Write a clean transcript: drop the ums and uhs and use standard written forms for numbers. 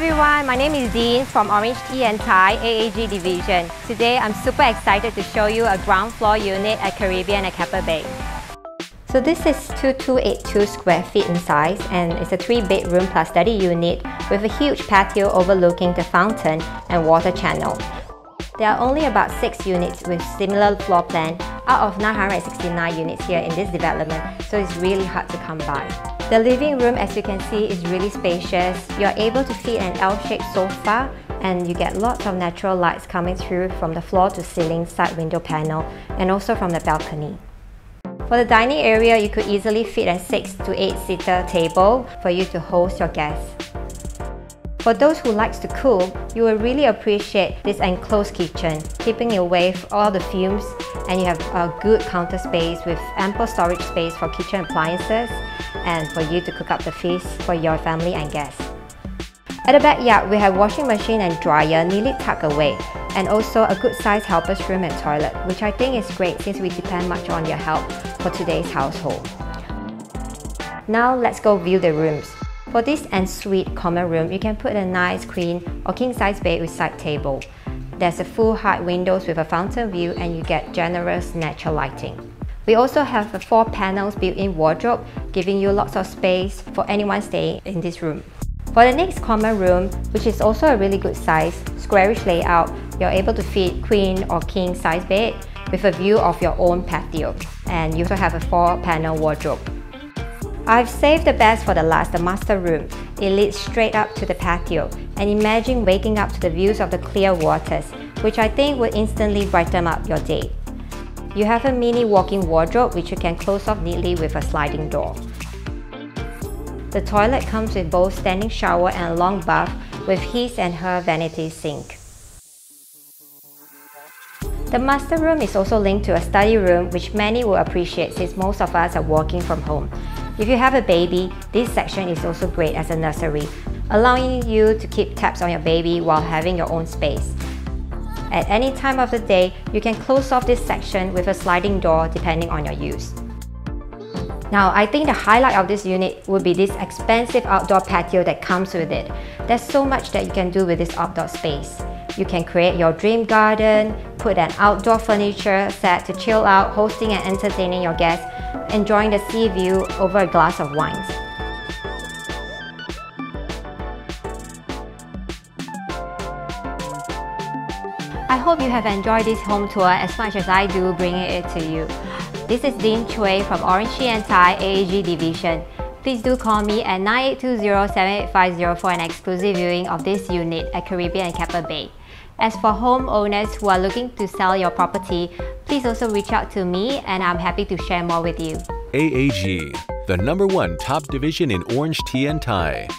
everyone, my name is Deane from OrangeTee and Thai AAG division. Today I'm super excited to show you a ground floor unit at Caribbean at Keppel Bay. So this is 2282 square feet in size and it's a 3-bedroom plus study unit with a huge patio overlooking the fountain and water channel. There are only about 6 units with similar floor plan out of 969 units here in this development, so it's really hard to come by. The living room, as you can see, is really spacious. You're able to fit an L-shaped sofa and you get lots of natural lights coming through from the floor to ceiling side window panel and also from the balcony. For the dining area, you could easily fit a 6 to 8 seater table for you to host your guests. For those who likes to cook, you will really appreciate this enclosed kitchen, keeping away all the fumes, and you have a good counter space with ample storage space for kitchen appliances and for you to cook up the feast for your family and guests. At the backyard, we have washing machine and dryer neatly tucked away, and also a good sized helper's room and toilet, which I think is great since we depend much on your help for today's household. Now let's go view the rooms. For this ensuite common room, you can put a nice queen or king size bed with side table. There's a full height windows with a fountain view and you get generous natural lighting. We also have a 4 panels built-in wardrobe, giving you lots of space for anyone staying in this room. For the next common room, which is also a really good size, squarish layout, you're able to fit queen or king size bed with a view of your own patio. And you also have a 4-panel wardrobe. I've saved the best for the last, the master room. It leads straight up to the patio, and imagine waking up to the views of the clear waters, which I think would instantly brighten up your day. You have a mini walk-in wardrobe which you can close off neatly with a sliding door. The toilet comes with both standing shower and long bath with his and her vanity sink. The master room is also linked to a study room, which many will appreciate since most of us are working from home. If you have a baby, this section is also great as a nursery, allowing you to keep tabs on your baby while having your own space. At any time of the day, you can close off this section with a sliding door depending on your use. Now, I think the highlight of this unit would be this expansive outdoor patio that comes with it. There's so much that you can do with this outdoor space. You can create your dream garden, put an outdoor furniture set to chill out, hosting and entertaining your guests, enjoying the sea view over a glass of wines. I hope you have enjoyed this home tour as much as I do bringing it to you. This is Deane from OrangeTee and Thai AAG division. Please do call me at 9820-785 for an exclusive viewing of this unit at Caribbean and Keppel Bay. As for homeowners who are looking to sell your property, please also reach out to me and I'm happy to share more with you. AAG, the #1 top division in OrangeTee and Thai.